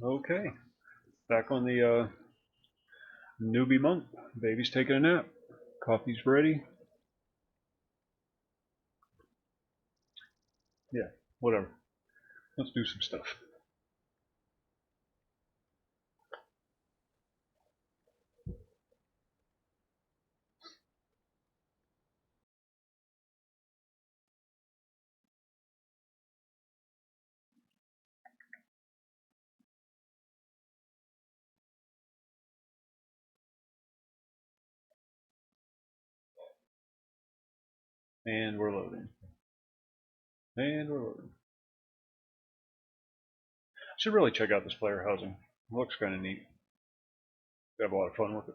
Okay, back on the newbie monk. Baby's taking a nap. Coffee's ready. Yeah, whatever. Let's do some stuff. And we're loading. And we're loading. Should really check out this player housing. It looks kind of neat. Have a lot of fun with it.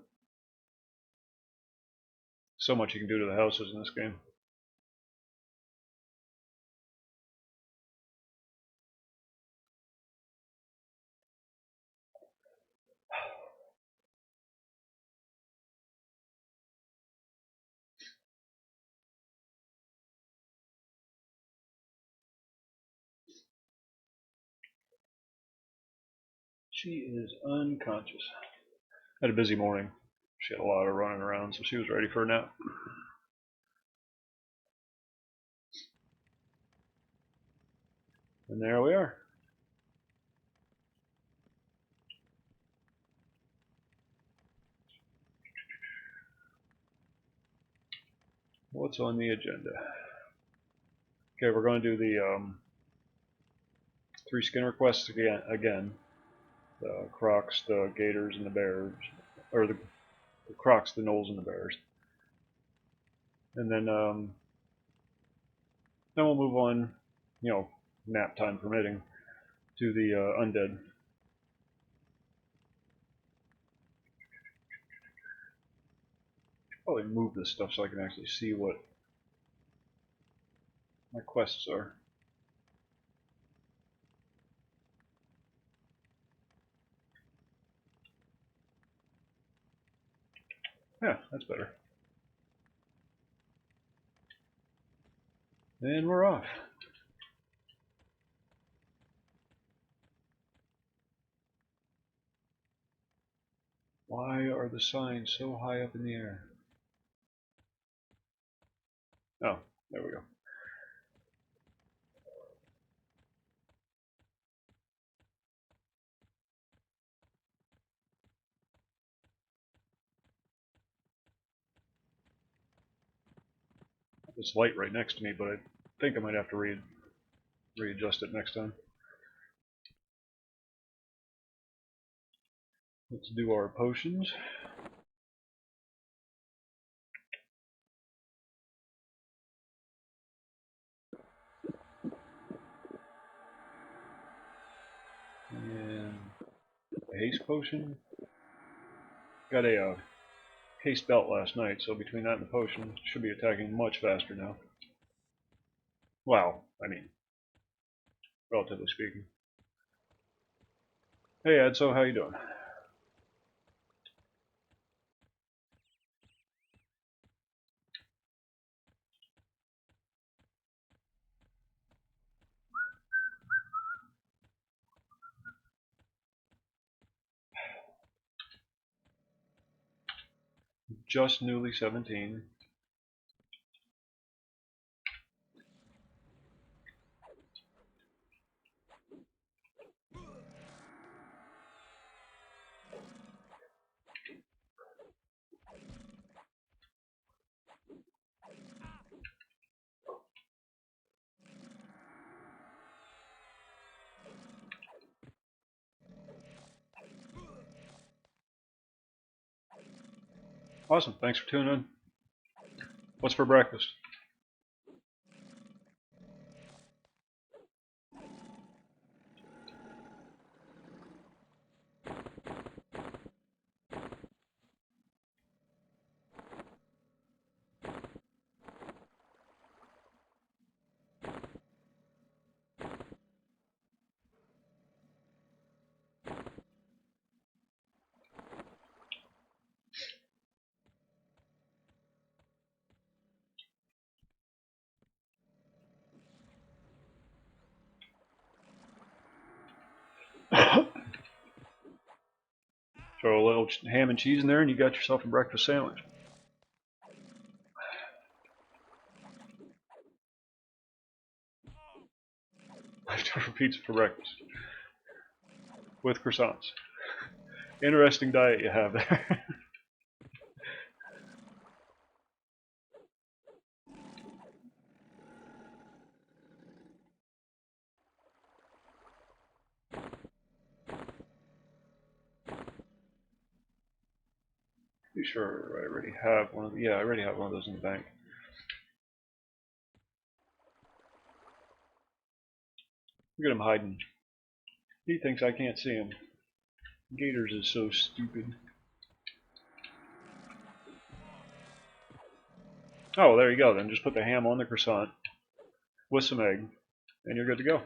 So much you can do to the houses in this game. She is unconscious. Had a busy morning. She had a lot of running around, so she was ready for a nap. And there we are. What's on the agenda? Okay, we're going to do the 3 skin requests again. The Crocs, the Gators, and the Bears. Or the Crocs, the Knolls, and the Bears. And then we'll move on, nap time permitting, to the Undead. Probably move this stuff so I can actually see what my quests are. Yeah, that's better. And we're off. Why are the signs so high up in the air? Oh, there we go. This light right next to me, but I think I might have to readjust it next time. Let's do our potions. And a haste potion. Got a haste belt last night, so between that and the potion, should be attacking much faster now. Wow, I mean, relatively speaking. Hey Ed, so how you doing? Just newly 17. Awesome, thanks for tuning in. What's for breakfast? Throw a little ham and cheese in there and you got yourself a breakfast sandwich. Leftover pizza for breakfast. With croissants. Interesting diet you have there. Pretty sure I already have one of the, yeah, I already have one of those in the bank. Look at him hiding. He thinks I can't see him. Gators is so stupid. Oh, there you go then. Just put the ham on the croissant with some egg and you're good to go.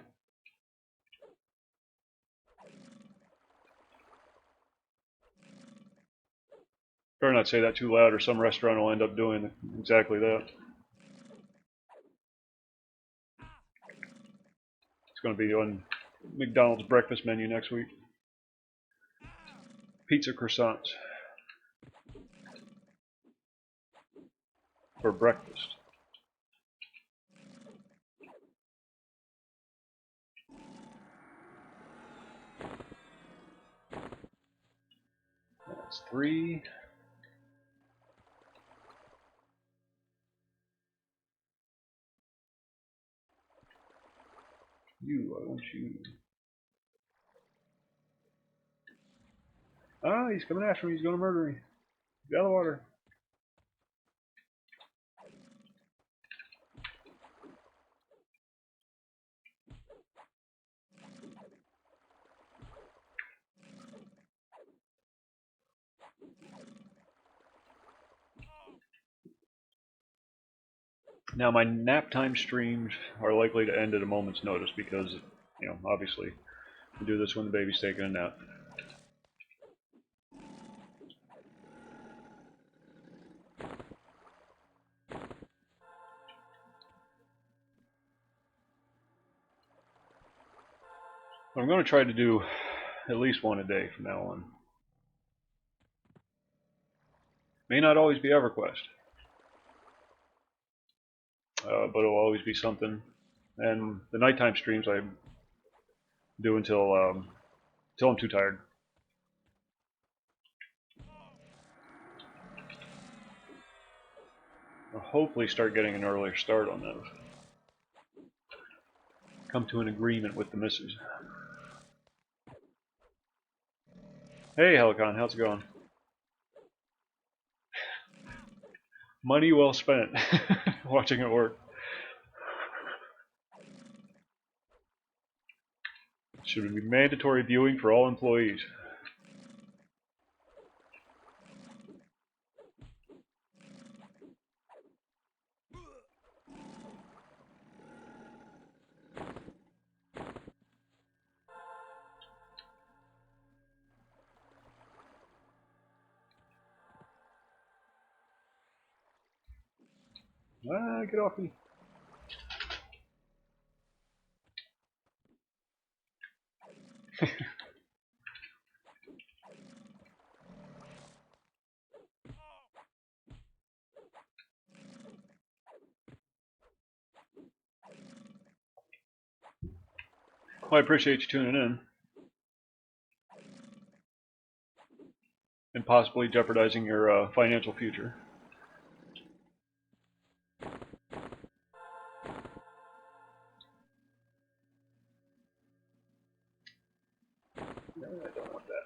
Better not say that too loud or some restaurant will end up doing exactly that. It's going to be on McDonald's breakfast menu next week. Pizza croissants for breakfast. That's 3. I want you. Ah, he's coming after me. He's going to murder me. Get out of the water. Now my nap time streams are likely to end at a moment's notice because, obviously, we do this when the baby's taking a nap. I'm going to try to do at least one a day from now on. May not always be Everquest, but it'll always be something. And the nighttime streams I do until I'm too tired. I'll hopefully start getting an earlier start on those. Come to an agreement with the missus. Hey Helicon, how's it going? Money well spent watching it work. Should be mandatory viewing for all employees. Ah, get off me. Well, I appreciate you tuning in. And possibly jeopardizing your financial future. No, I don't want that.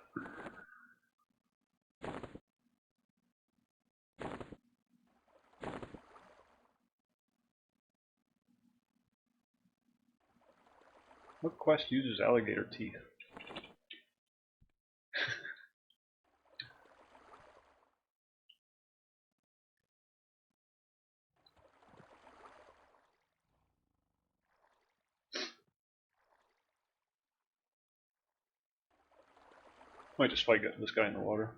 What quest uses alligator teeth? Might just fight this guy in the water.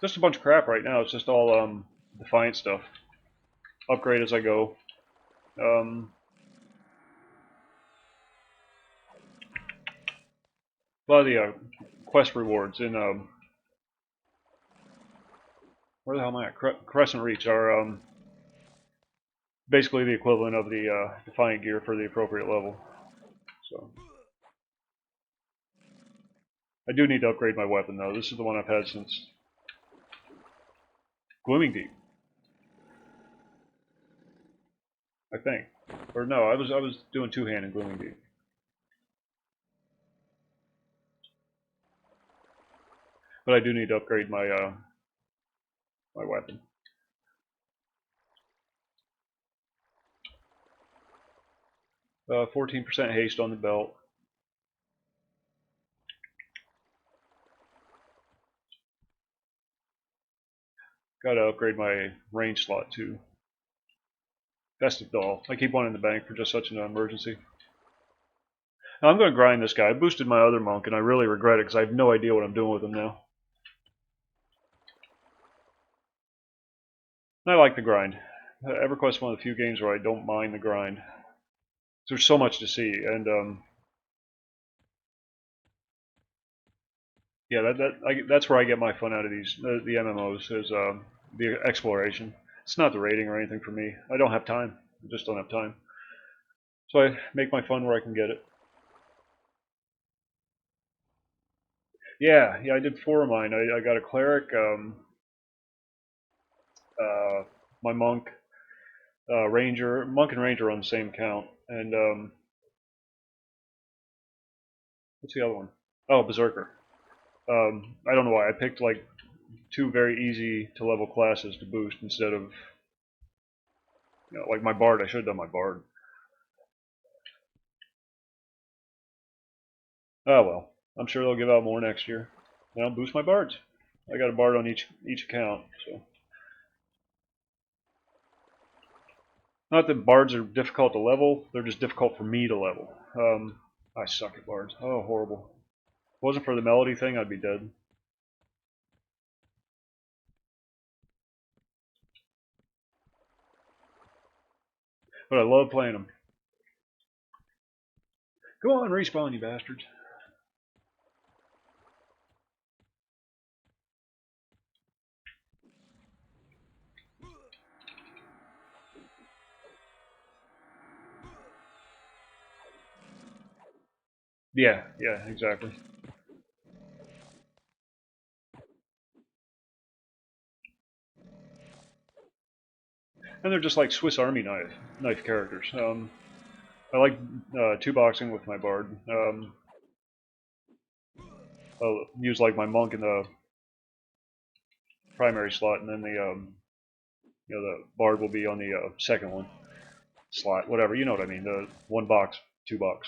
Just a bunch of crap right now. It's just all Defiant stuff. Upgrade as I go. a lot of the quest rewards in where the hell am I at? Crescent Reach are basically the equivalent of the Defiant gear for the appropriate level. So I do need to upgrade my weapon though. This is the one I've had since Glooming Deep, I think. Or no, I was doing two-hand in Glooming Deep. But I do need to upgrade my my weapon. Uh, 14% haste on the belt. Gotta upgrade my range slot too. Festive doll. I keep one in the bank for just such an emergency. Now I'm gonna grind this guy. I boosted my other monk and I really regret it because I have no idea what I'm doing with him now. And I like the grind. Everquest is one of the few games where I don't mind the grind. There's so much to see, and yeah, that's where I get my fun out of these the MMOs is the exploration. It's not the rating or anything for me. I don't have time. I just don't have time. So I make my fun where I can get it. Yeah, I did 4 of mine. I got a cleric, my monk, ranger. Monk and ranger on the same count, and what's the other one? Oh, berserker. I don't know why I picked like 2 very easy to level classes to boost instead of like my bard. I should have done my bard. Oh well, I'm sure they'll give out more next year. And I'll boost my bards. I got a bard on each account, so. Not that bards are difficult to level, they're just difficult for me to level. I suck at bards. Oh, horrible. If it wasn't for the melody thing, I'd be dead. But I love playing them. Go on, respawn, you bastards. Yeah, exactly. And they're just like Swiss Army knife characters. I like 2-boxing with my bard. I'll use like my monk in the primary slot, and then the bard will be on the second one slot, whatever. You know what I mean? The 1-box, 2-box.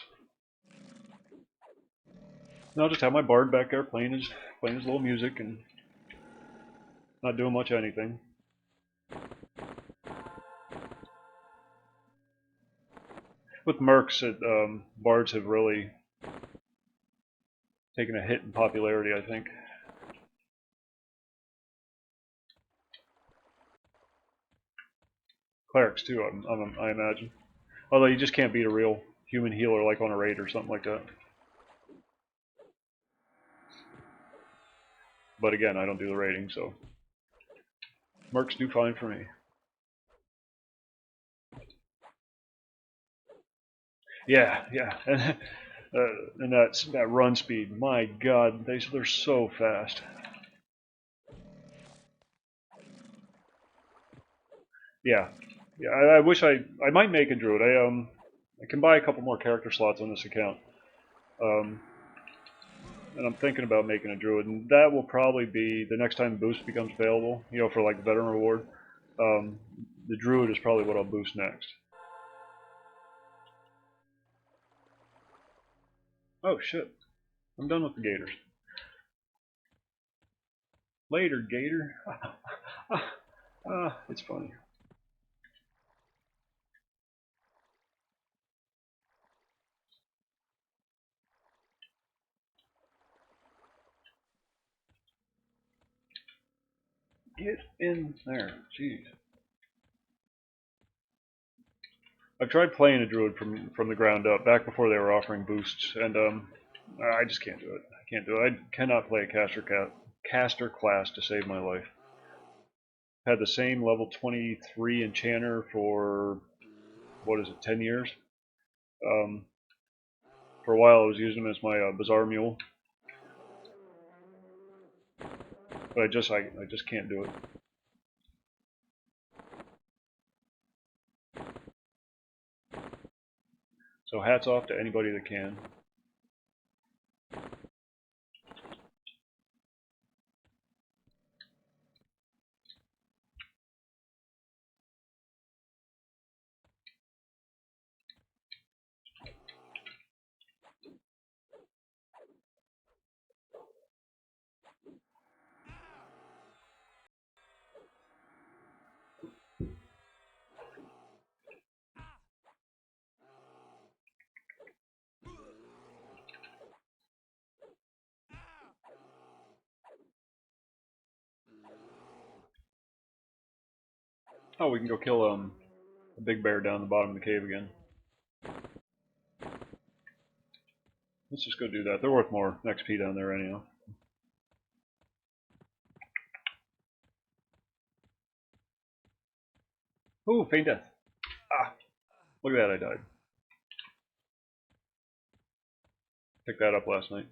And I'll just have my bard back there playing his little music and not doing much of anything. With mercs, bards have really taken a hit in popularity, I think. Clerics too, I imagine. Although you just can't beat a real human healer like on a raid or something like that. But again, I don't do the raiding, so mercs do fine for me. Yeah, and that run speed, my God, they're so fast. Yeah, I wish I might make a druid. I can buy a couple more character slots on this account. And I'm thinking about making a druid, and that will probably be the next time boost becomes available, for like the veteran reward. The druid is probably what I'll boost next. Oh shit, I'm done with the gators. Later, gator. It's funny. Get in there, jeez. I've tried playing a druid from the ground up back before they were offering boosts, and I just can't do it. can't do it. I cannot play a caster class to save my life. Had the same level 23 enchanter for, what is it, 10 years? For a while I was using him as my Bazaar Mule. But I just can't do it. So hats off to anybody that can. Oh, we can go kill a big bear down the bottom of the cave again. Let's just go do that. They're worth more XP down there anyhow. Ooh, faint death. Ah, look at that, I died. Picked that up last night.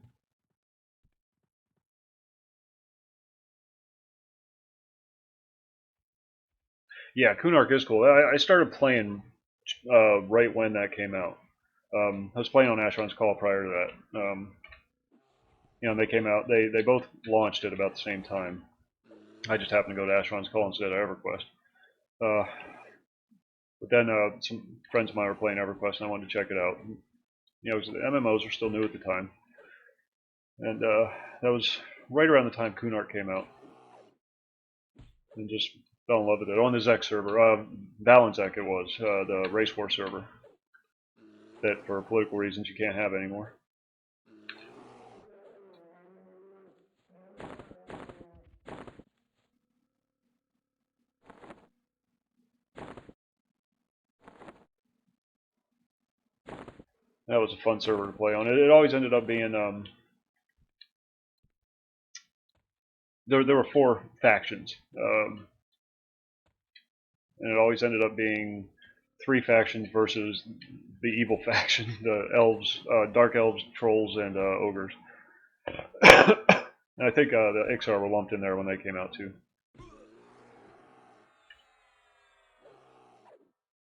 Yeah, Kunark is cool. I started playing right when that came out. I was playing on Asheron's Call prior to that. You know, they came out. They both launched at about the same time. I just happened to go to Asheron's Call instead of Everquest. But then some friends of mine were playing Everquest, and I wanted to check it out. You know, the MMOs were still new at the time, and that was right around the time Kunark came out, and just fell in love with it on the Zek server. Valentzek it was, the Race War server that for political reasons you can't have anymore. That was a fun server to play on. It always ended up being there were 4 factions, and it always ended up being 3 factions versus the evil faction, the elves, dark elves, trolls, and ogres. And I think the Ixar were lumped in there when they came out too.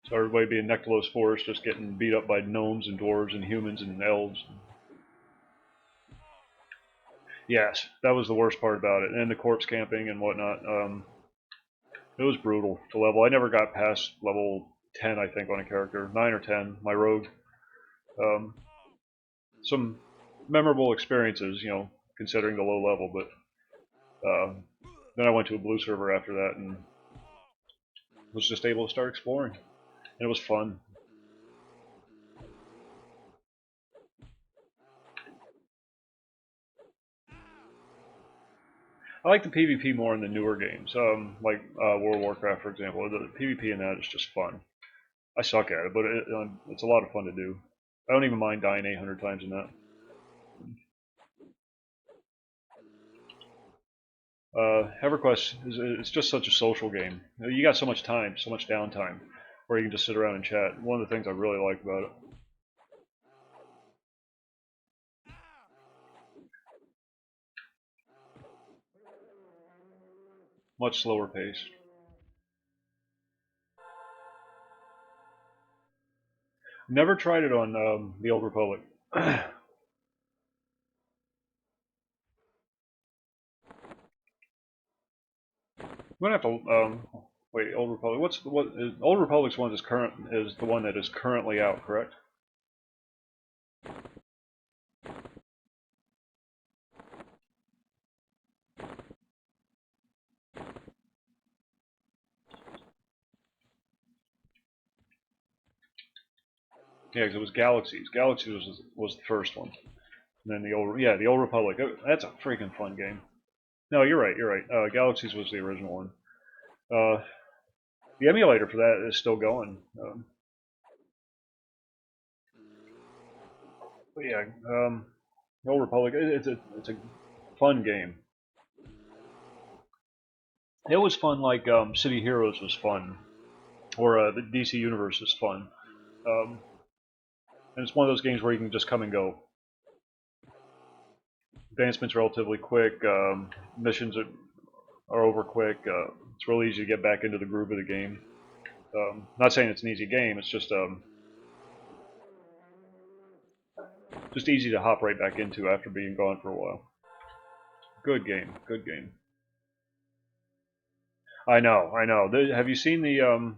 So everybody being Nektalos Forest, just getting beat up by gnomes and dwarves and humans and elves. Yes, that was the worst part about it, and the corpse camping and whatnot. It was brutal to level. I never got past level 10, I think, on a character. 9 or 10, my rogue. Some memorable experiences, you know, considering the low level, but then I went to a blue server after that and was just able to start exploring. And it was fun. I like the PvP more in the newer games, like World of Warcraft, for example. The PvP in that is just fun. I suck at it, but it's a lot of fun to do. I don't even mind dying 800 times in that. Everquest it's just such a social game. You got so much time, so much downtime, where you can just sit around and chat. One of the things I really like about it. Much slower pace. Never tried it on the Old Republic. I'm gonna have to wait. Old Republic. Old Republic's one that's current is the one that is currently out, correct? Yeah, because it was Galaxies. Galaxies was the first one, and then the Old Republic. That's a freaking fun game. No, you're right. You're right. Galaxies was the original one. The emulator for that is still going. But yeah, The Old Republic. It's a fun game. It was fun like City Heroes was fun, or the DC Universe is fun. Um, and it's one of those games where you can just come and go. Advancement's relatively quick. Missions are over quick. It's really easy to get back into the groove of the game. Not saying it's an easy game. It's just easy to hop right back into after being gone for a while. Good game. Good game. I know. I know. Have you seen the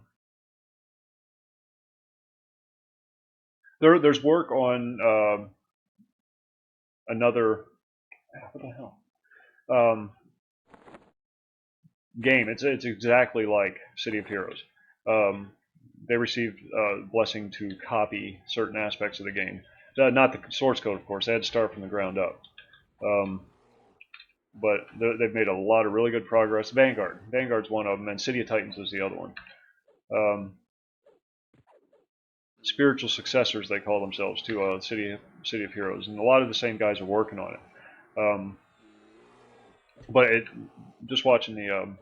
there's work on another what the hell game. It's exactly like City of Heroes. Um, they received blessing to copy certain aspects of the game. Not the source code, of course. They had to start from the ground up. Um, but they've made a lot of really good progress. Vanguard's one of them, and City of Titans is the other one. Spiritual successors, they call themselves, to City of Heroes, and a lot of the same guys are working on it. But just watching the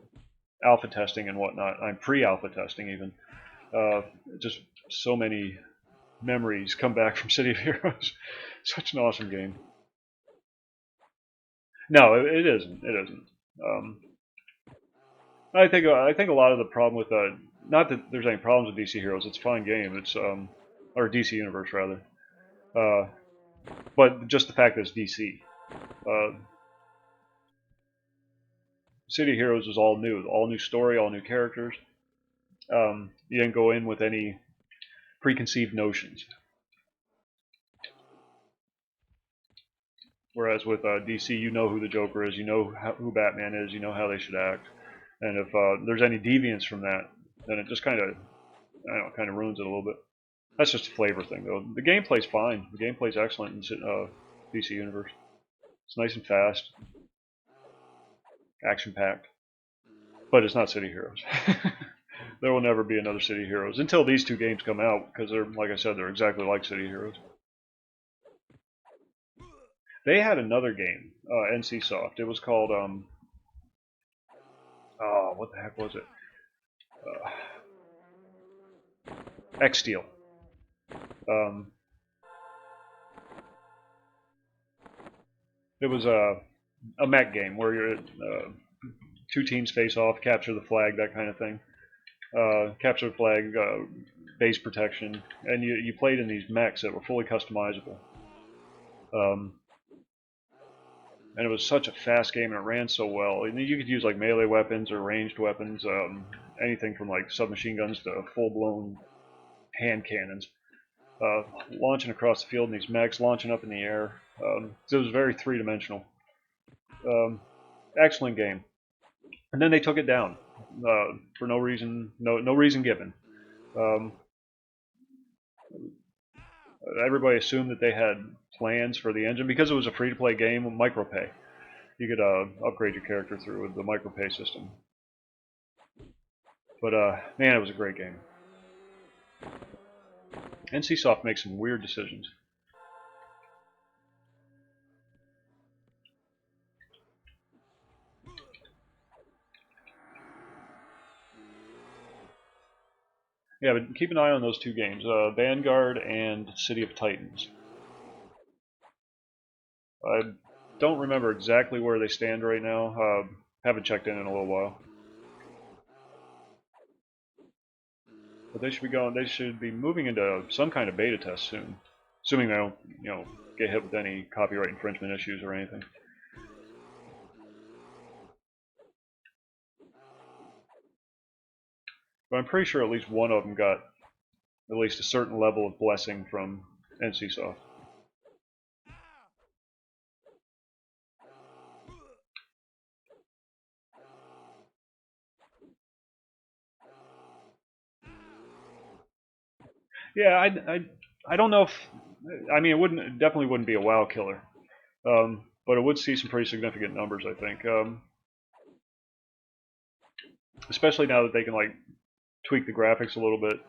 alpha testing and whatnot, I'm pre-alpha testing even. Just so many memories come back from City of Heroes. Such an awesome game. No, it isn't. It isn't. I think a lot of the problem with not that there's any problems with DC Heroes. It's a fine game. It's or DC Universe rather. Uh, but just the fact that it's DC. Uh, City Heroes is all new story, all new characters. You didn't go in with any preconceived notions. Whereas with DC, you know who the Joker is, you know who Batman is, you know how they should act, and if there's any deviance from that, then it just kind of, I don't know, kind of ruins it a little bit. That's just a flavor thing, though. The gameplay's fine. The gameplay's excellent in DC Universe. It's nice and fast, action-packed, but it's not City Heroes. There will never be another City Heroes until these two games come out, because they're, like I said, they're exactly like City Heroes. They had another game, NCSoft. It was called oh, what the heck was it? X-Steel. It was a mech game where you're two teams face off, capture the flag, that kind of thing. Capture the flag, base protection, and you played in these mechs that were fully customizable. And it was such a fast game, and it ran so well. And you could use like melee weapons or ranged weapons, anything from like submachine guns to full-blown hand cannons. Launching across the field in these mechs, launching up in the air. So it was very three-dimensional. Excellent game. And then they took it down for no reason, no reason given. Everybody assumed that they had plans for the engine because it was a free-to-play game, micropay. You could upgrade your character through with the micropay system. But man, it was a great game. NCSoft makes some weird decisions. Yeah, but keep an eye on those two games, Vanguard and City of Titans. I don't remember exactly where they stand right now. Haven't checked in a little while. But they should be going. They should be moving into some kind of beta test soon, assuming they don't, get hit with any copyright infringement issues or anything. But I'm pretty sure at least one of them got at least a certain level of blessing from NCSoft. Yeah, I don't know if, I mean, it definitely wouldn't be a WoW killer, but it would see some pretty significant numbers, I think. Especially now that they can tweak the graphics a little bit.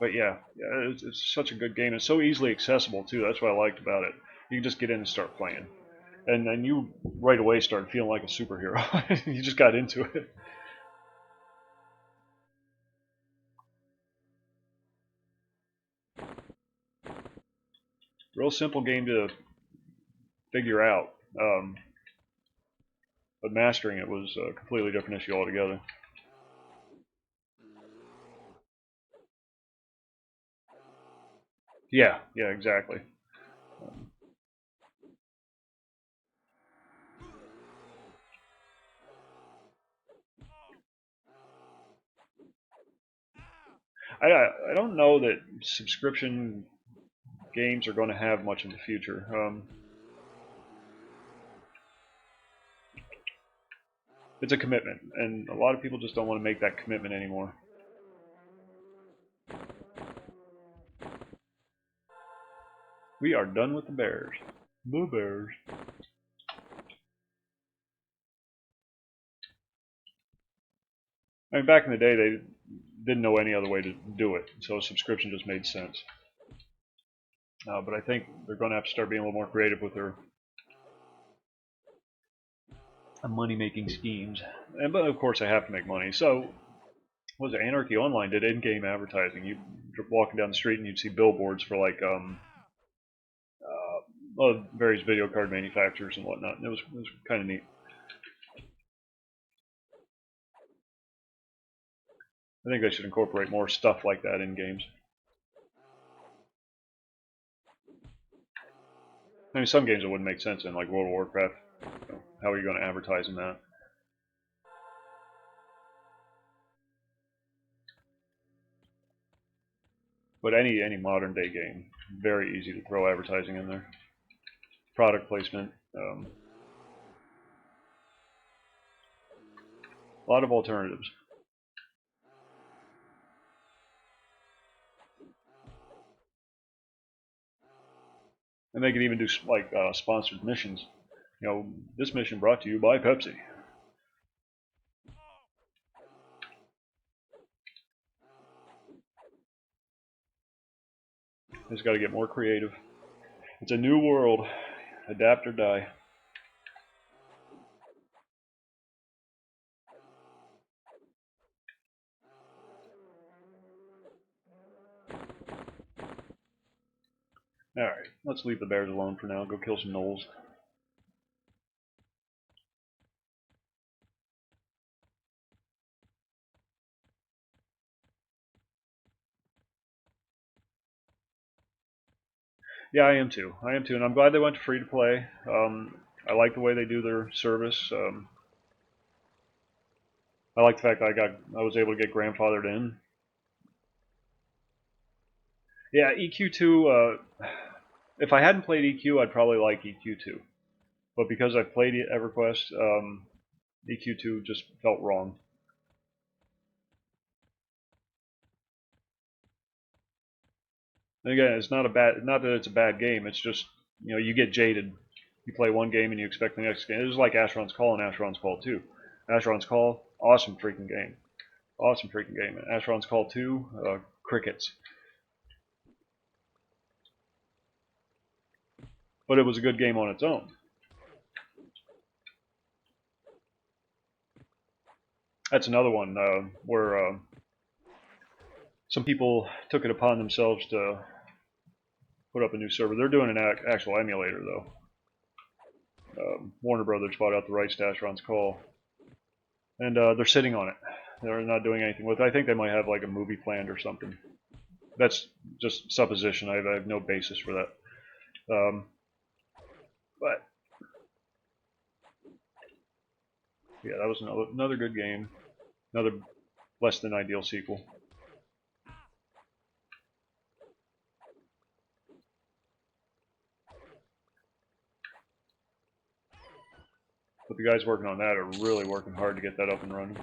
But yeah, it's such a good game. It's so easily accessible too. That's what I liked about it. You can just get in and start playing, and then you right away started feeling like a superhero. You just got into it. Real simple game to figure out, but mastering it was a completely different issue altogether. Yeah, yeah, exactly. I don't know that subscription games are going to have much in the future. It's a commitment, and a lot of people just don't want to make that commitment anymore. We are done with the Bears. The Bears. I mean, back in the day, they didn't know any other way to do it, so a subscription just made sense. But I think they're going to have to start being a little more creative with their money-making schemes. But of course, they have to make money. So, what was it? Anarchy Online did in-game advertising. You walking down the street and you'd see billboards for like well, various video card manufacturers and whatnot. And it was kind of neat. I think they should incorporate more stuff like that in games. I mean, some games it wouldn't make sense in, like World of Warcraft. You know, how are you going to advertise in that? But any modern day game, very easy to throw advertising in there. Product placement, a lot of alternatives. And they could even do like sponsored missions. You know, this mission brought to you by Pepsi. Just got to get more creative. It's a new world. Adapt or die. Alright, let's leave the bears alone for now. Go kill some gnolls. Yeah, I am too. I am too, and I'm glad they went to free to play. I like the way they do their service. I like the fact that I was able to get grandfathered in. Yeah, EQ2. If I hadn't played EQ, I'd probably like EQ2. But because I played Everquest, EQ2 just felt wrong. And again, it's not that it's a bad game. It's just, you know, you get jaded. You play one game and you expect the next game. It was like Asheron's Call and Asheron's Call 2. Asheron's Call, awesome freaking game. Awesome freaking game. Asheron's Call 2, crickets. But it was a good game on its own. That's another one where some people took it upon themselves to put up a new server. They're doing an actual emulator, though. Warner Brothers bought out the rights to Asheron's Call. And they're sitting on it. They're not doing anything with it. I think they might have like a movie planned or something. That's just supposition. I have no basis for that. But yeah, that was another good game. Another less than ideal sequel. But the guys working on that are really working hard to get that up and running.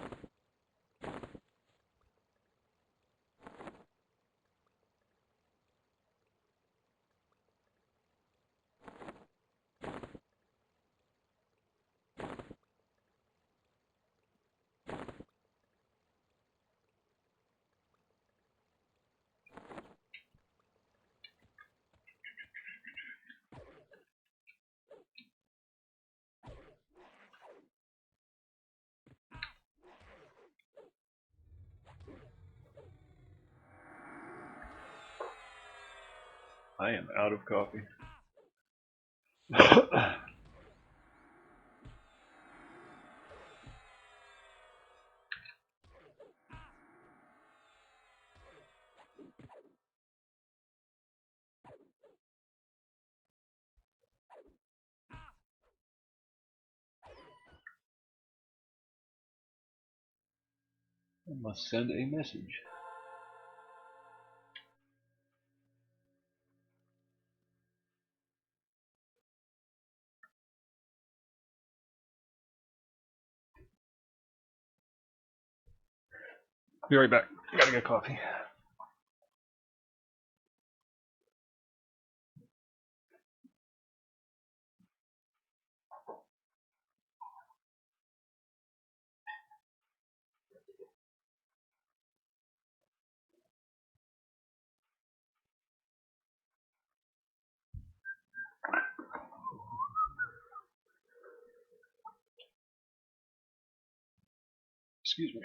I am out of coffee. I must send a message. Be right back. Gotta get coffee. Excuse me.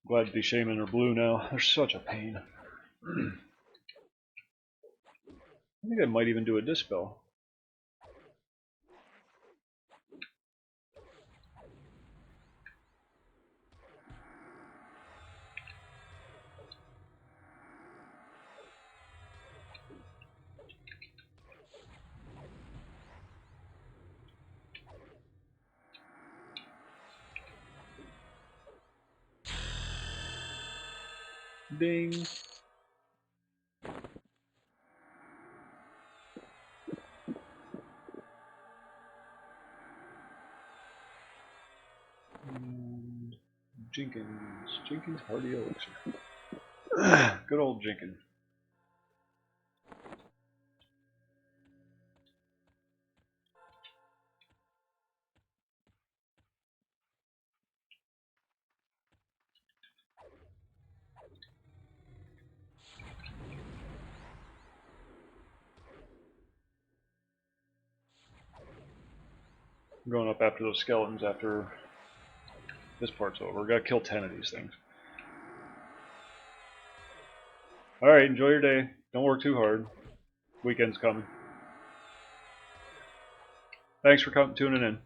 Glad the shaman are blue now. They're such a pain. I think I might even do a dispel. Ding. And Jenkins Hardy Elixir. Good old Jenkins. I'm going up after those skeletons after this part's over. We gotta kill 10 of these things. Alright, enjoy your day. Don't work too hard. Weekend's coming. Thanks for tuning in.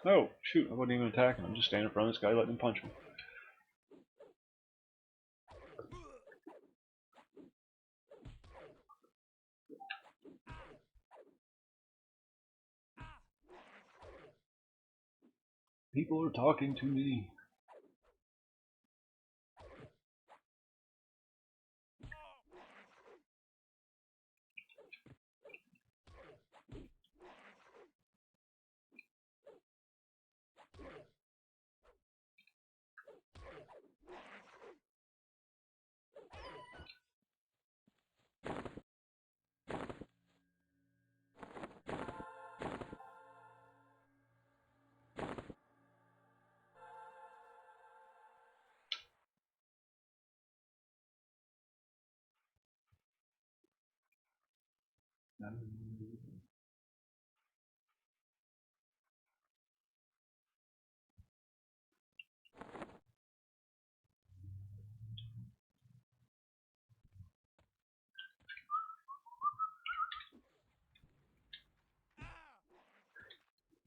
Oh, shoot, I wasn't even attacking. I'm just standing in front of this guy letting him punch me. People are talking to me.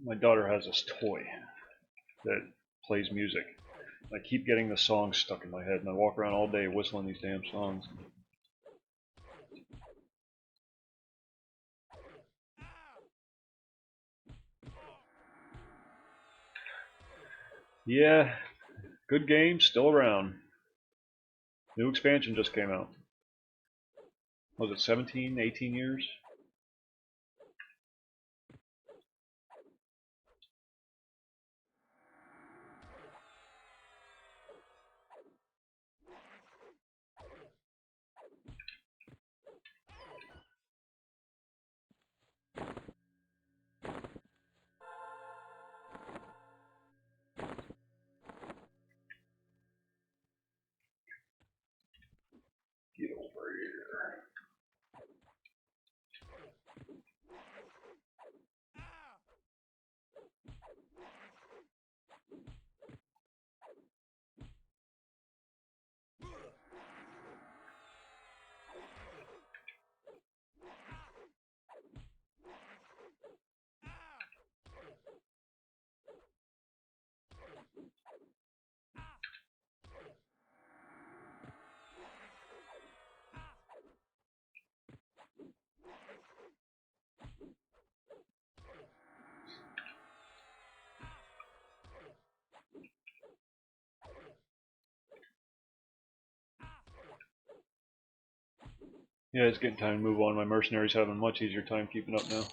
My daughter has this toy that plays music. I keep getting the song stuck in my head, and I walk around all day whistling these damn songs. Yeah, good game, still around. New expansion just came out. Was it 17, 18 years? Yeah, it's getting time to move on. My mercenaries having a much easier time keeping up now.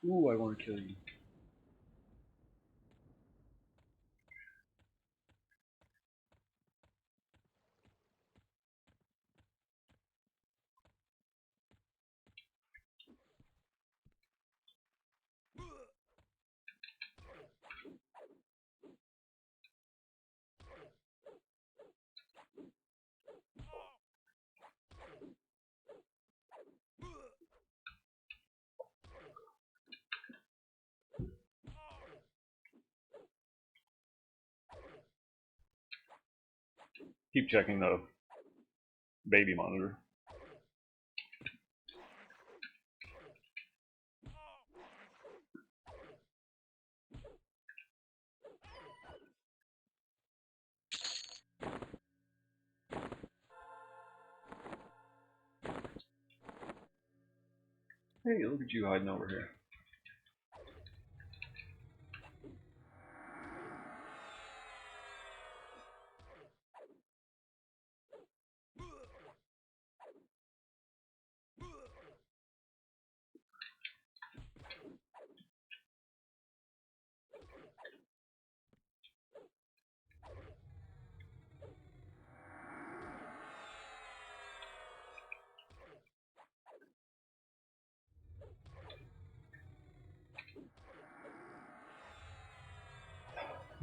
Ooh, I want to kill you. Keep checking the baby monitor. Hey, look at you hiding over here.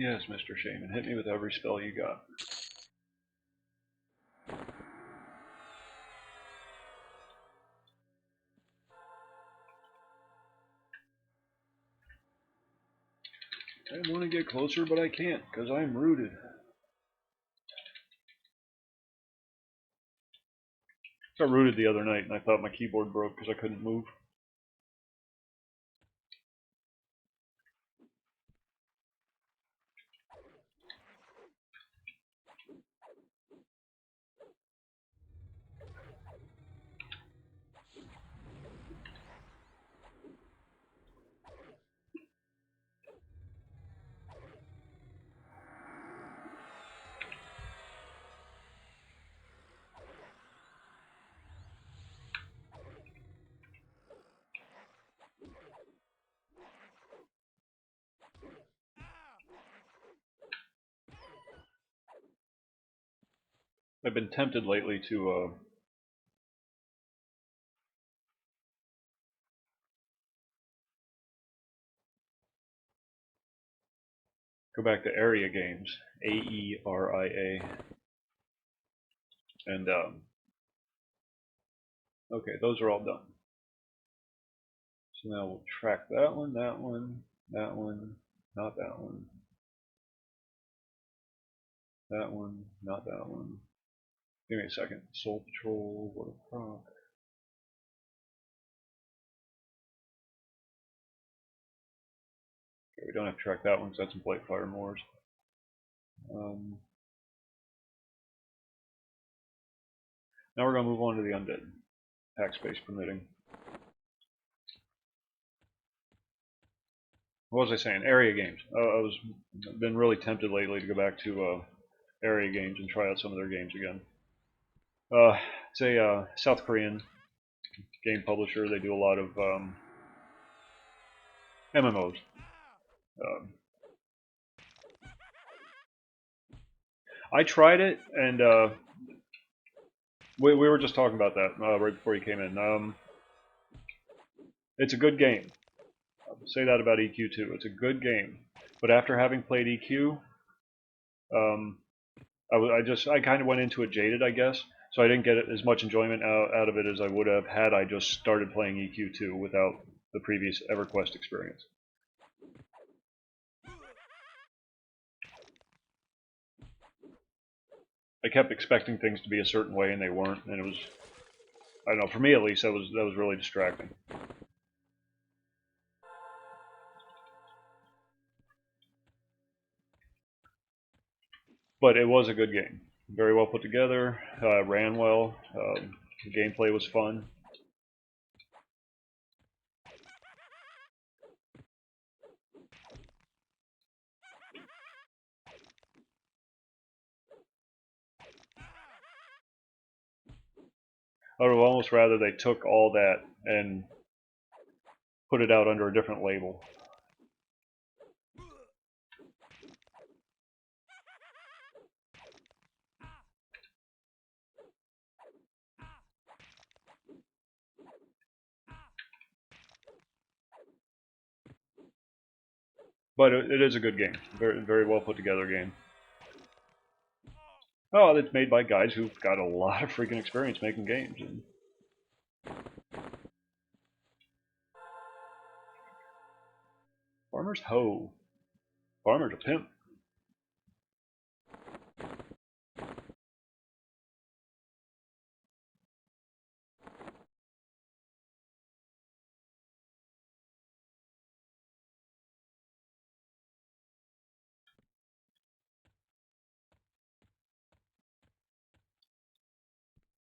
Yes, Mr. Shaman, hit me with every spell you got. I want to get closer, but I can't, because I'm rooted. I got rooted the other night, and I thought my keyboard broke because I couldn't move. I've been tempted lately to go back to area games, AERIA, and okay, those are all done. So now we'll track that one, that one, that one, not that one, that one, not that one. Give me a second. Soul Patrol, what a proc. Okay, we don't have to track that one because that's in Blight Fire Moors. Now we're going to move on to the Undead, pack space permitting. What was I saying? Area games. I've been really tempted lately to go back to area games and try out some of their games again. It's a South Korean game publisher. They do a lot of MMOs. I tried it, and we were just talking about that right before you came in. It's a good game. I'll say that about EQ too. It's a good game, but after having played EQ, I kind of went into it jaded, I guess. So I didn't get as much enjoyment out of it as I would have had I just started playing EQ2 without the previous EverQuest experience. I kept expecting things to be a certain way and they weren't, and it was, I don't know, for me at least, that was really distracting. But it was a good game. Very well put together, ran well, the gameplay was fun. I would almost rather they took all that and put it out under a different label. But it is a good game. Very, very well put together game. Oh, it's made by guys who've got a lot of freaking experience making games. And Farmer's Hoe. Farmer's a pimp.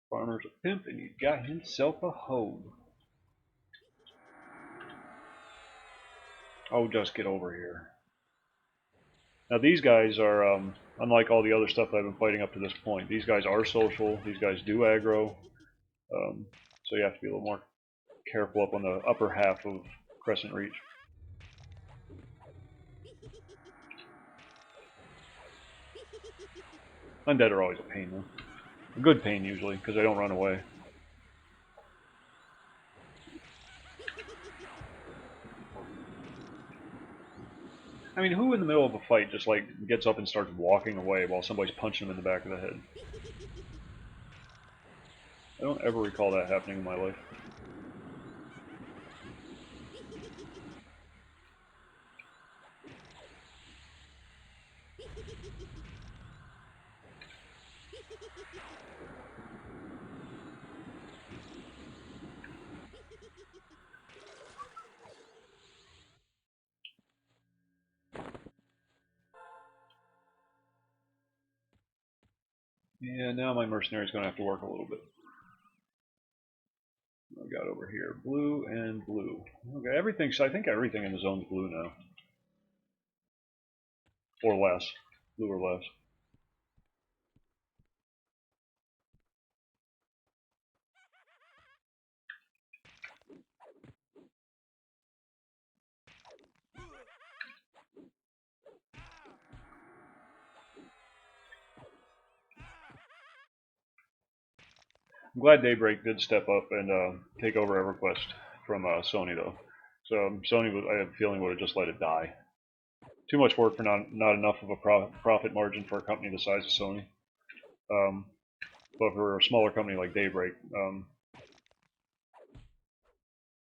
Farmer's a pimp and he got himself a hoe. Oh, just get over here. Now these guys are, unlike all the other stuff I've been fighting up to this point, these guys are social, these guys do aggro, so you have to be a little more careful up on the upper half of Crescent Reach. Undead are always a pain though. A good pain usually, because they don't run away. I mean, who in the middle of a fight just like gets up and starts walking away while somebody's punching them in the back of the head? I don't ever recall that happening in my life. Yeah, now my mercenary's going to have to work a little bit. I got over here blue and blue. Okay, everything. So I think everything in the zone's blue now, or less, blue or less. I'm glad Daybreak did step up and take over Everquest from Sony though. So Sony, I have a feeling, would have just let it die. Too much work for not enough of a profit margin for a company the size of Sony. But for a smaller company like Daybreak,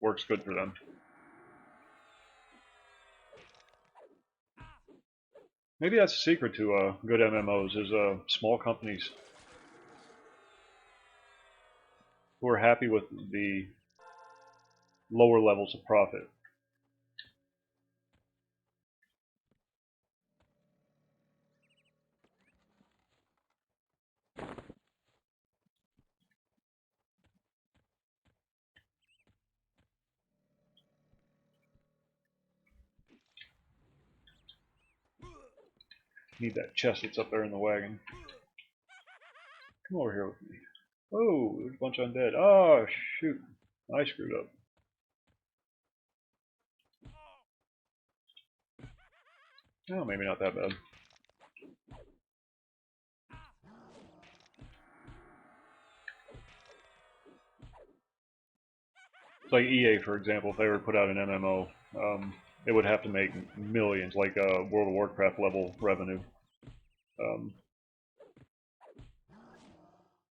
works good for them. Maybe that's the secret to good MMOs is small companies who are happy with the lower levels of profit. Need that chest that's up there in the wagon. Come over here with me. Oh, there's a bunch of undead. Oh, shoot. I screwed up. Oh, maybe not that bad. It's like EA, for example, if they were to put out an MMO, it would have to make millions, like World of Warcraft level revenue,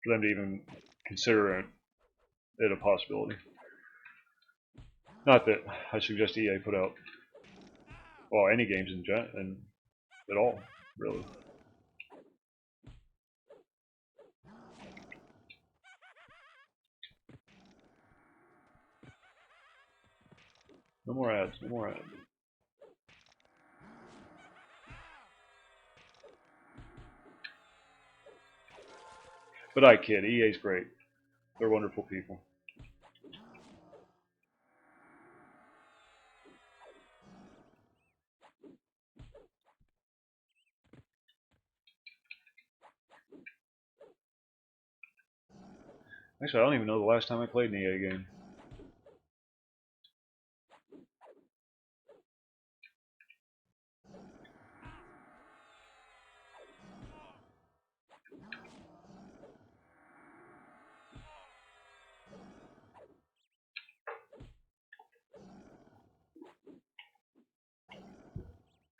for them to even consider it a possibility. Not that I suggest EA put out, well, any games in at all, really. No more ads, no more ads. But I kid, EA's great. They're wonderful people. Actually, I don't even know the last time I played an EA game.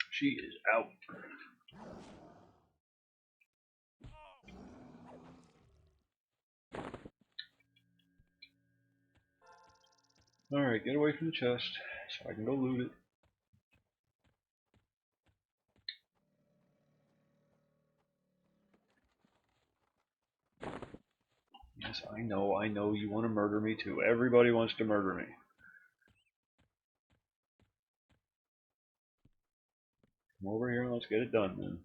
She is out. Alright, get away from the chest so I can go loot it. Yes, I know you want to murder me too. Everybody wants to murder me. Come over here and let's get it done then.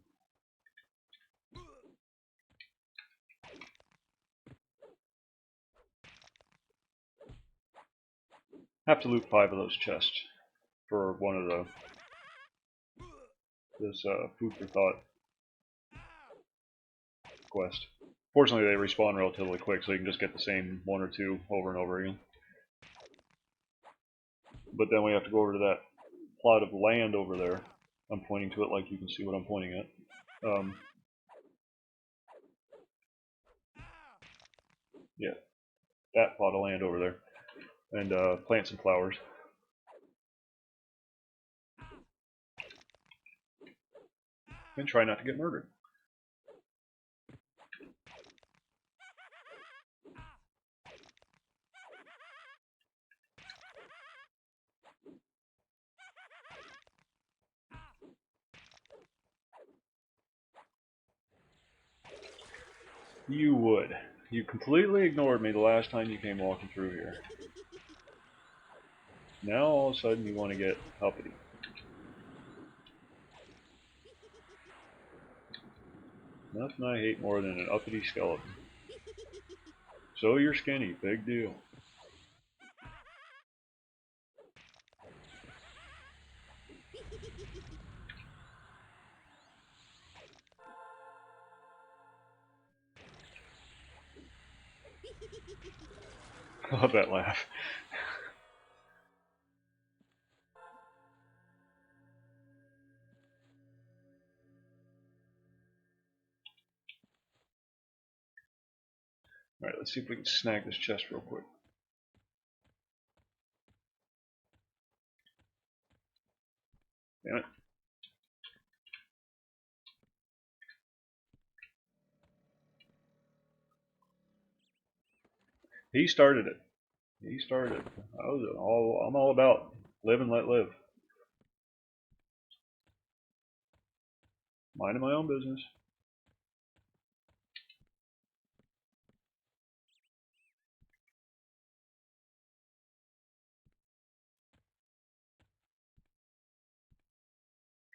Have to loot 5 of those chests for one of this food for thought quest. Fortunately, they respawn relatively quick, so you can just get the same 1 or 2 over and over again. But then we have to go over to that plot of land over there. I'm pointing to it like you can see what I'm pointing at. Yeah, that plot of land over there. And plant some flowers. And try not to get murdered. You would. You completely ignored me the last time you came walking through here. Now all of a sudden you want to get uppity. Nothing I hate more than an uppity skeleton. So you're skinny, big deal. I love that laugh. Alright, let's see if we can snag this chest real quick. Damn it. He started it. He started it. I'm all about live and let live. Minding my own business.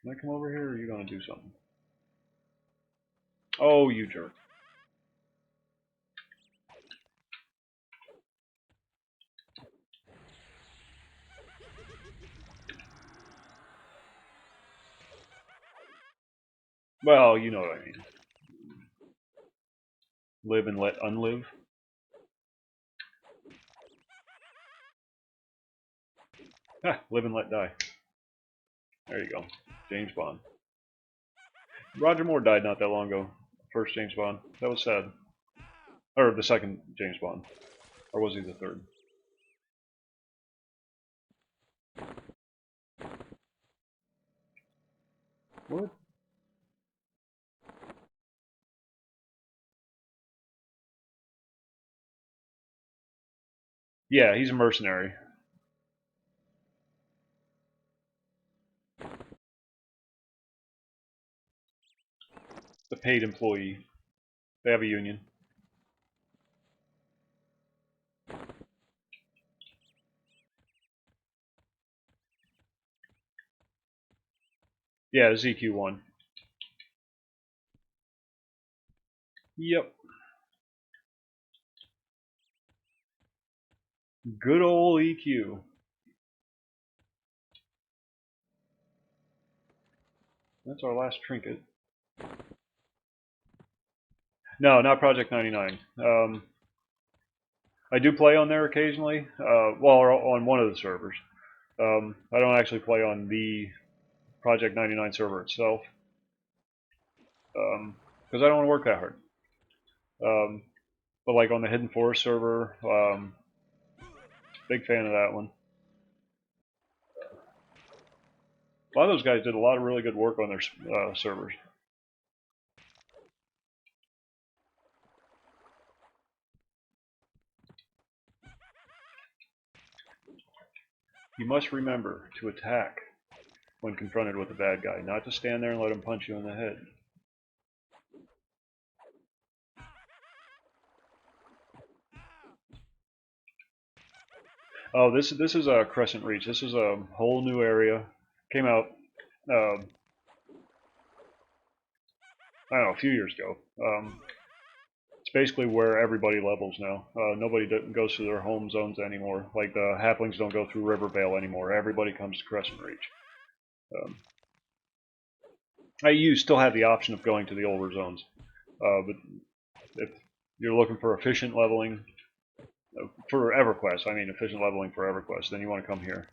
Can I come over here or are you gonna do something? Oh, you jerk. Well, you know what I mean. Live and let unlive. Ha! Live and let die. There you go. James Bond. Roger Moore died not that long ago. First James Bond. That was sad. Or the second James Bond. Or was he the third? What? Yeah, he's a mercenary. A paid employee. They have a union. Yeah, ZQ1. Yep. Good old EQ. That's our last trinket. No, not Project 99. I do play on there occasionally. Well, on one of the servers. I don't actually play on the Project 99 server itself because I don't want to work that hard. But like on the Hidden Forest server, big fan of that one. A lot of those guys did a lot of really good work on their servers. You must remember to attack when confronted with a bad guy, not to stand there and let him punch you in the head. Oh, this is a Crescent Reach. This is a whole new area. Came out, I don't know, a few years ago. It's basically where everybody levels now. Nobody goes through their home zones anymore. Like the halflings don't go through Rivervale anymore. Everybody comes to Crescent Reach. You still have the option of going to the older zones, but if you're looking for efficient leveling for Everquest, I mean efficient leveling for Everquest, then you want to come here.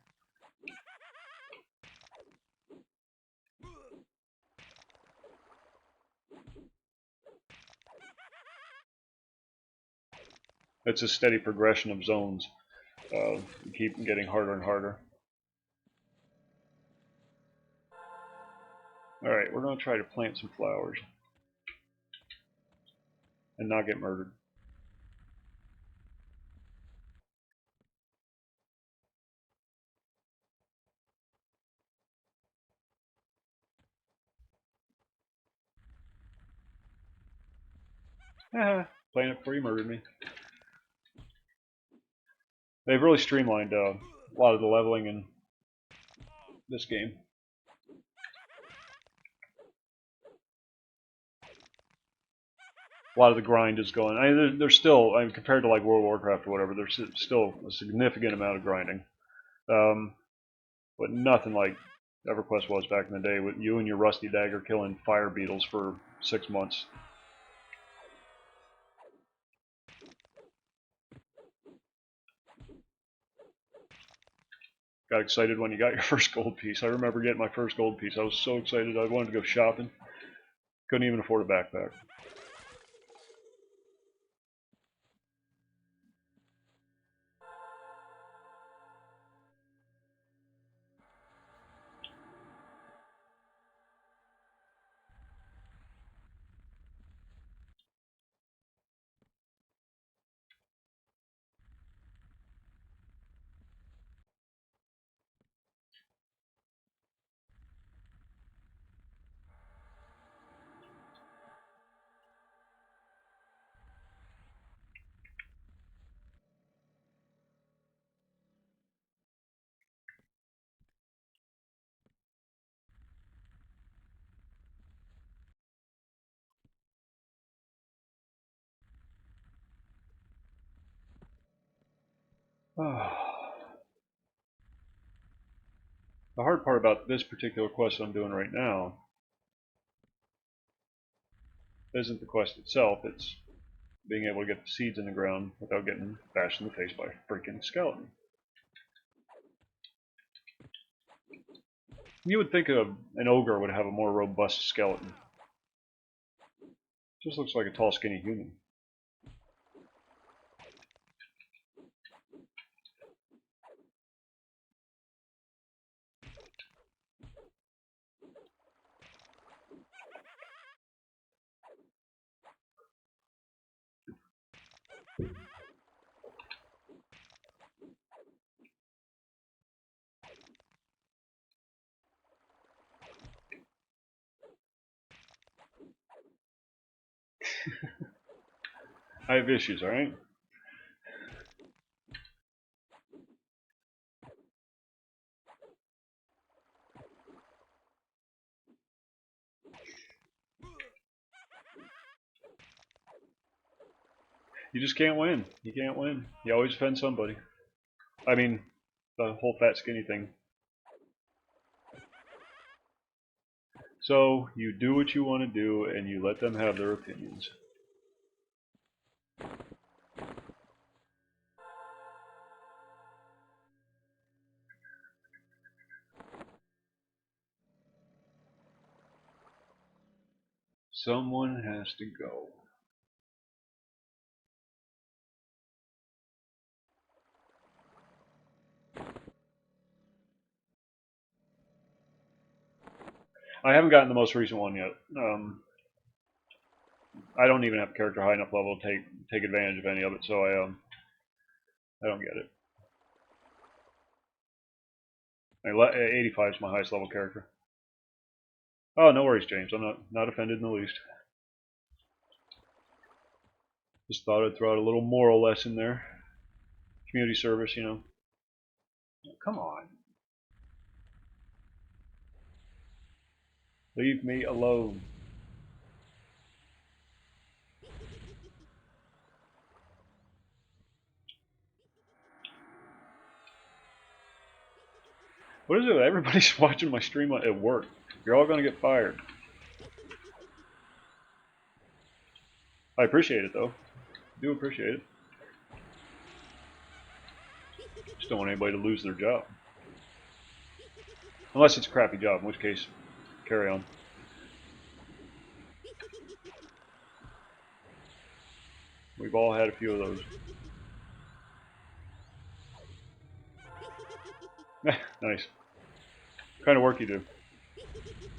It's a steady progression of zones. You keep getting harder and harder. Alright, we're going to try to plant some flowers and not get murdered. Haha, playing it before you murdered me. They've really streamlined a lot of the leveling in this game. A lot of the grind is going. I mean, there's still, I mean, compared to like World of Warcraft or whatever, there's still a significant amount of grinding, but nothing like EverQuest was back in the day with you and your rusty dagger killing fire beetles for 6 months. Got excited when you got your first gold piece. I remember getting my first gold piece. I was so excited. I wanted to go shopping. Couldn't even afford a backpack. The hard part about this particular quest I'm doing right now isn't the quest itself, it's being able to get the seeds in the ground without getting bashed in the face by a freaking skeleton. You would think an ogre would have a more robust skeleton. Just looks like a tall, skinny human. I have issues, alright? You just can't win. You can't win. You always offend somebody. I mean, the whole fat skinny thing. So, you do what you want to do and you let them have their opinions. Someone has to go. I haven't gotten the most recent one yet. I don't even have a character high enough level to take advantage of any of it, so I don't get it. 85 is my highest level character. Oh, no worries, James. I'm not offended in the least. Just thought I'd throw out a little moral lesson there. Community service, you know. Come on. Leave me alone. What is it? Everybody's watching my stream at work. You're all going to get fired. I appreciate it, though. I do appreciate it. Just don't want anybody to lose their job. Unless it's a crappy job, in which case, carry on. We've all had a few of those. Nice. What kind of work you do?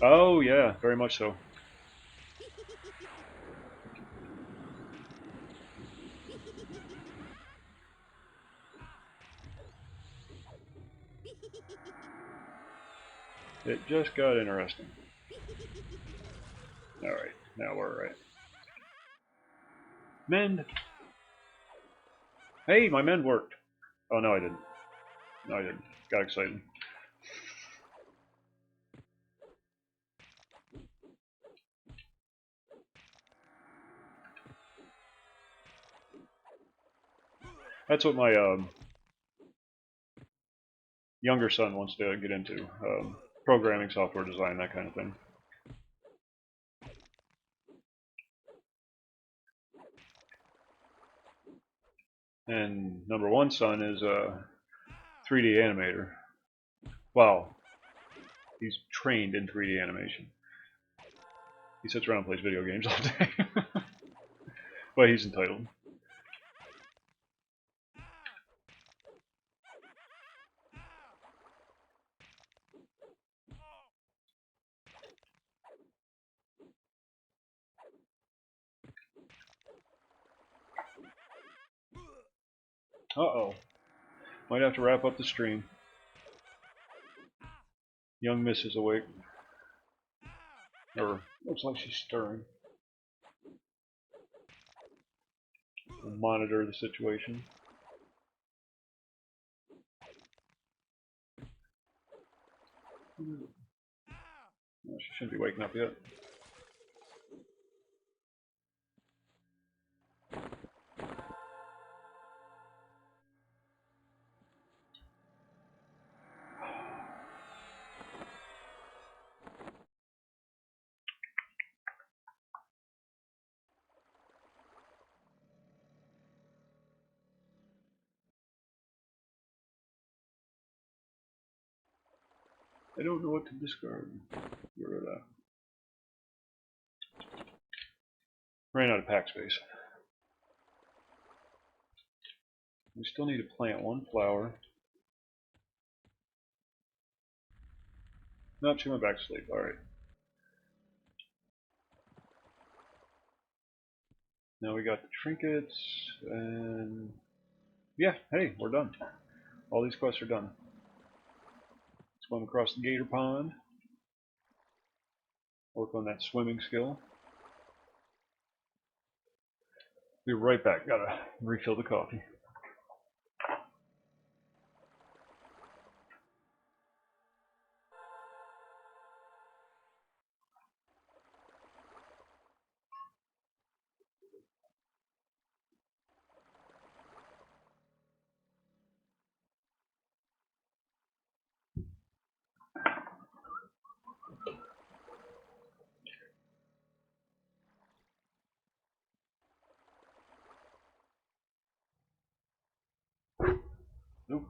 Oh, yeah, very much so. It just got interesting. Alright, now we're alright. Mend! Hey, my mend worked! Oh, no, I didn't. No, I didn't. Got excited. That's what my younger son wants to get into. Programming, software design, that kind of thing. And number one son is a 3D animator. Well, he's trained in 3D animation. He sits around and plays video games all day. But he's entitled. Uh-oh. Might have to wrap up the stream. Young Miss is awake. Or looks like she's stirring. We'll monitor the situation. No, she shouldn't be waking up yet. I don't know what to discard. Get rid of that. Ran out of pack space. We still need to plant one flower. Nope, she went back to sleep. Alright. Now we got the trinkets, and yeah, hey, we're done. All these quests are done. Let's swim across the gator pond. Work on that swimming skill. Be right back. Gotta refill the coffee. Nope.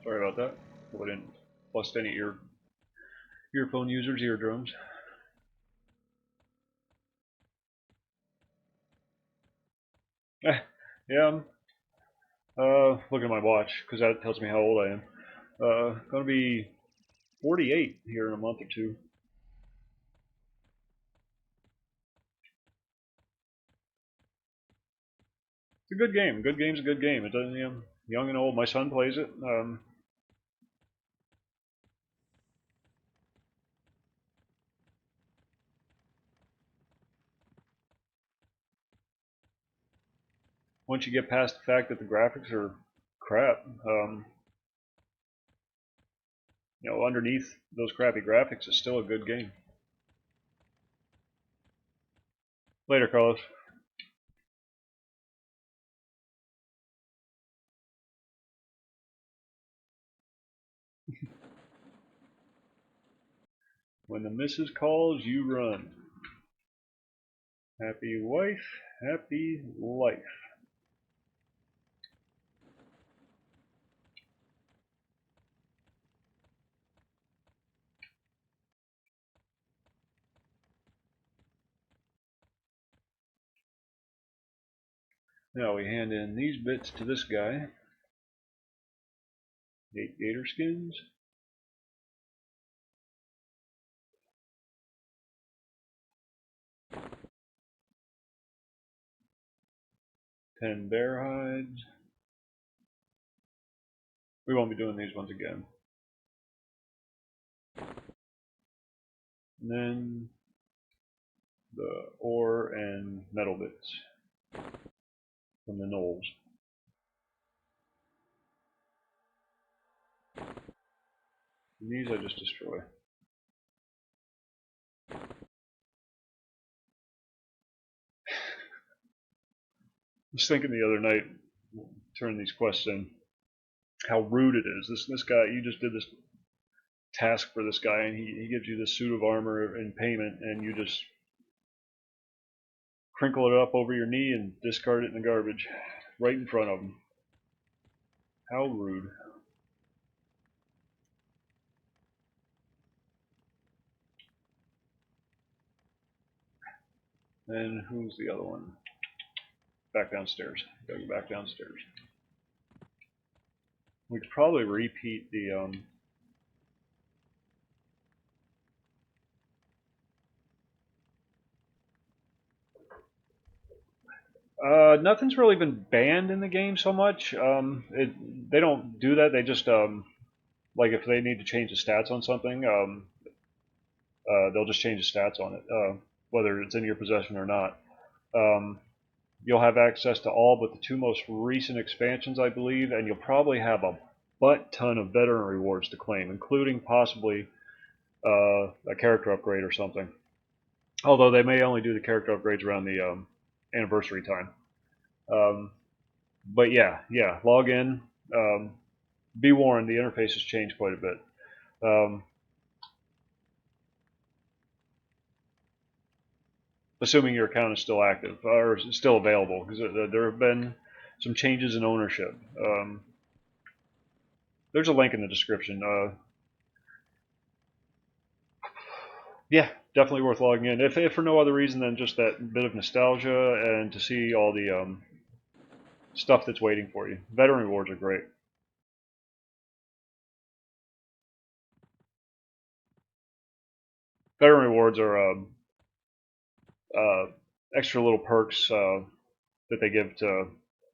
Sorry about that. Hope I didn't bust any earphone users' eardrums. Yeah, I'm looking at my watch because that tells me how old I am. Gonna be 48 here in a month or two. It's a good game. Good game's a good game. It doesn't, young and old. My son plays it. Once you get past the fact that the graphics are crap, underneath those crappy graphics is still a good game. Later, Carlos. When the missus calls, you run. Happy wife, happy life. Now we hand in these bits to this guy. 8 gator skins. 10 bear hides. We won't be doing these ones again. And then the ore and metal bits from the knolls. And these I just destroy. I was thinking the other night, turning these quests in, how rude it is. This guy, you just did this task for this guy, and he gives you this suit of armor in payment, and you just crinkle it up over your knee and discard it in the garbage right in front of him. How rude. And who's the other one? Back downstairs. Gotta go back downstairs. We could probably repeat the nothing's really been banned in the game so much. They don't do that. They just like if they need to change the stats on something, they'll just change the stats on it, whether it's in your possession or not. Um, you'll have access to all but the 2 most recent expansions, I believe, and you'll probably have a butt ton of veteran rewards to claim, including possibly a character upgrade or something. Although they may only do the character upgrades around the anniversary time. Um, but yeah, log in. Be warned, the interface has changed quite a bit. Assuming your account is still active or still available, because there have been some changes in ownership. There's a link in the description. Yeah, definitely worth logging in, if for no other reason than just that bit of nostalgia and to see all the stuff that's waiting for you. Veteran rewards are great. Veteran rewards are extra little perks that they give to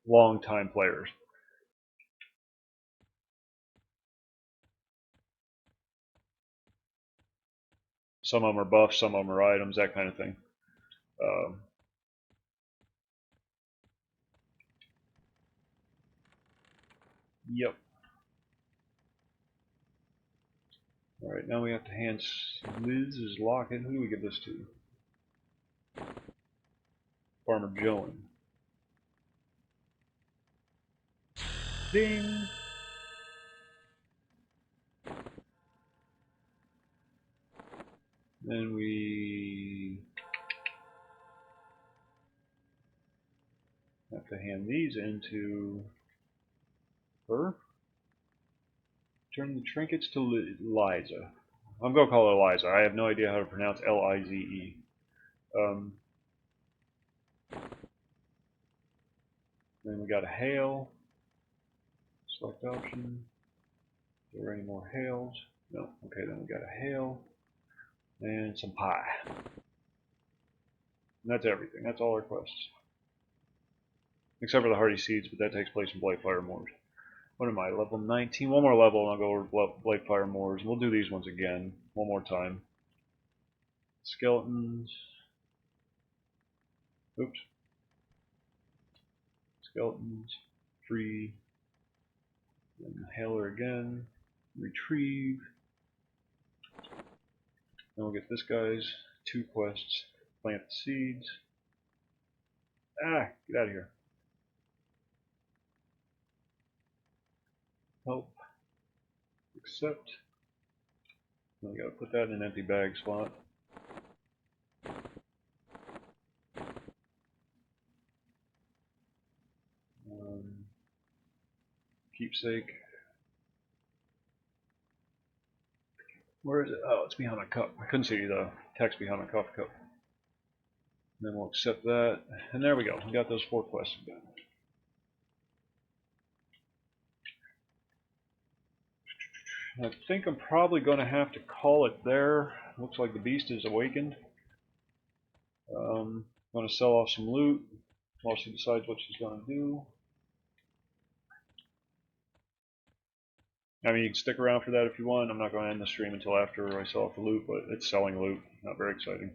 long-time players. Some of them are buffs, some of them are items, that kind of thing. Yep. All right, now we have to hand Liz's locket. Who do we give this to? Farmer Joan. Ding! Then we have to hand these into her. Turn the trinkets to Liza. I'm going to call her Liza. I have no idea how to pronounce Lize. Then we got a hail. Select option. Are there any more hails? No. Okay, then we got a hail. And some pie. And that's everything. That's all our quests. Except for the Hardy Seeds, but that takes place in Blightfire Moors. What am I, level 19? One more level and I'll go over Blightfire Moors. We'll do these ones again, one more time. Skeletons. Oops. Skeletons. Free. Then Hailer again. Retrieve. Then we'll get this guy's 2 quests. Plant the seeds. Ah, get out of here. Help. Accept. Then we gotta put that in an empty bag slot. Keepsake. Where is it? Oh, it's behind my cup. I couldn't see the text behind my coffee cup. And then we'll accept that. And there we go. We got those 4 quests again. I think I'm probably going to have to call it there. Looks like the beast is awakened. I'm going to sell off some loot while she decides what she's going to do. I mean, you can stick around for that if you want. I'm not going to end the stream until after I sell off the loot, but it's selling loot. Not very exciting.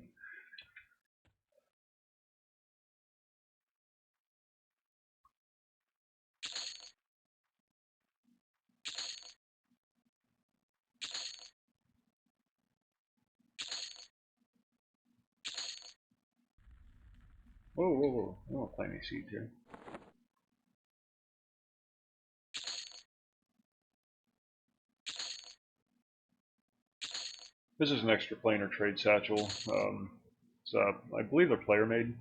Whoa, whoa, whoa. I don't want to plant any seeds here. This is an extra planar trade satchel. I believe they're player made.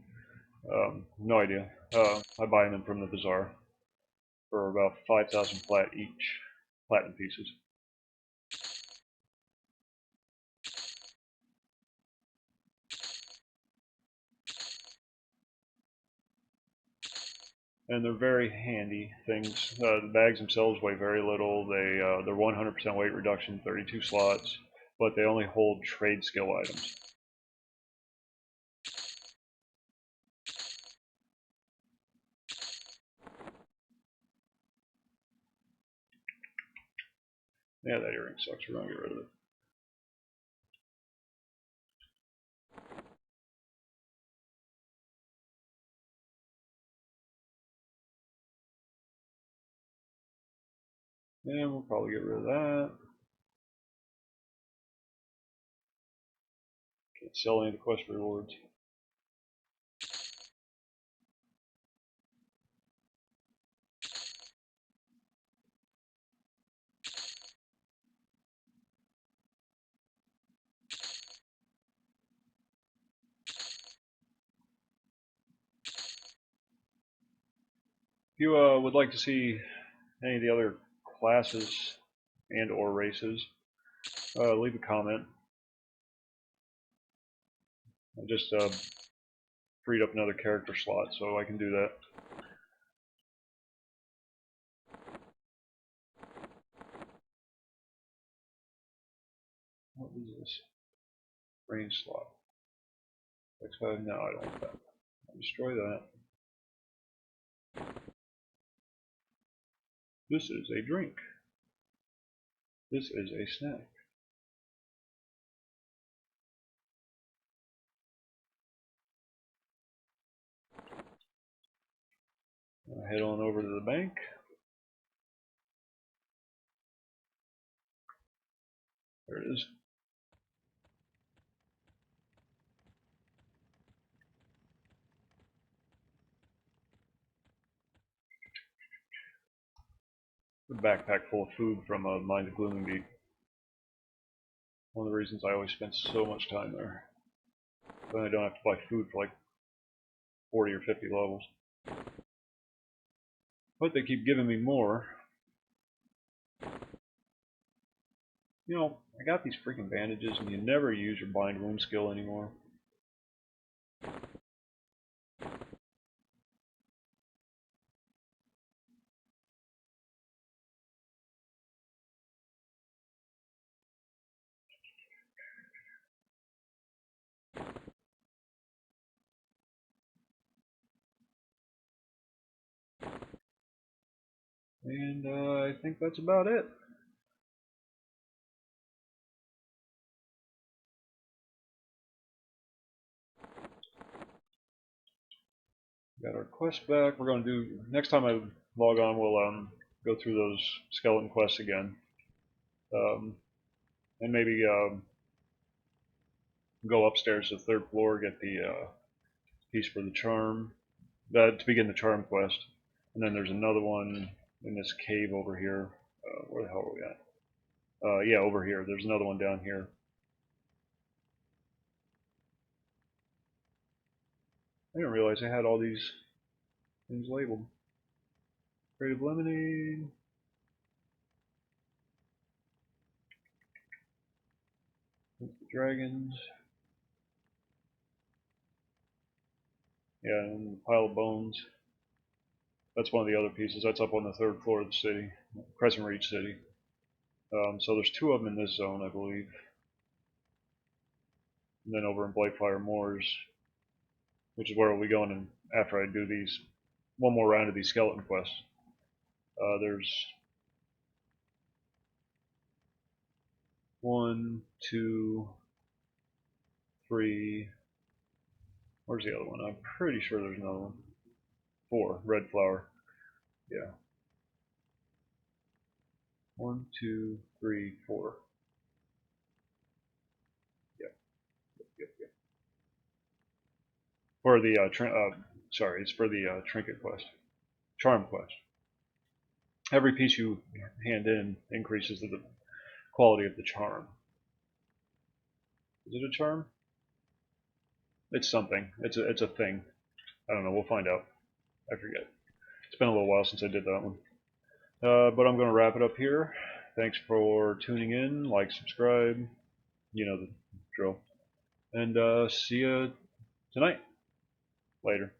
No idea. I buy them from the bazaar for about 5,000 plat each, platinum pieces. And they're very handy things. The bags themselves weigh very little. They're 100% weight reduction, 32 slots, but they only hold trade skill items. Yeah, that earring sucks. We're gonna get rid of it. And we'll probably get rid of that. Can't sell any of the quest rewards. If you would like to see any of the other classes and or races, leave a comment. I just freed up another character slot, so I can do that. What is this? Range slot. X5? No, I don't want that. I'll destroy that. This is a drink. This is a snack. I'll head on over to the bank. There it is. A backpack full of food from Mind of Glooming Deep. One of the reasons I always spend so much time there. Then I don't have to buy food for like 40 or 50 levels. But they keep giving me more. You know, I got these freaking bandages and you never use your bind wound skill anymore. And I think that's about it. Got our quest back. We're going to do, next time I log on, we'll go through those skeleton quests again. And maybe go upstairs to the third floor, get the piece for the charm, to begin the charm quest. And then there's another one in this cave over here. Where the hell are we at? Yeah, over here. There's another one down here. I didn't realize I had all these things labeled. Creative lemonade. Dragons. Yeah, and a pile of bones. That's one of the other pieces. That's up on the third floor of the city, Crescent Reach City. So there's two of them in this zone, I believe. And then over in Blightfire Moors, which is where we'll be going in after I do these one more round of these skeleton quests. There's 1, 2, 3. Where's the other one? I'm pretty sure there's another one. 4. Red flower. Yeah. 1, 2, 3, 4. Yep. Yep. Yep. For the sorry, it's for the trinket quest, charm quest. Every piece you hand in increases the quality of the charm. Is it a charm? It's something. It's a thing. I don't know. We'll find out. I forget. It's been a little while since I did that one. But I'm going to wrap it up here. Thanks for tuning in. Like, subscribe. You know the drill. And see you tonight. Later.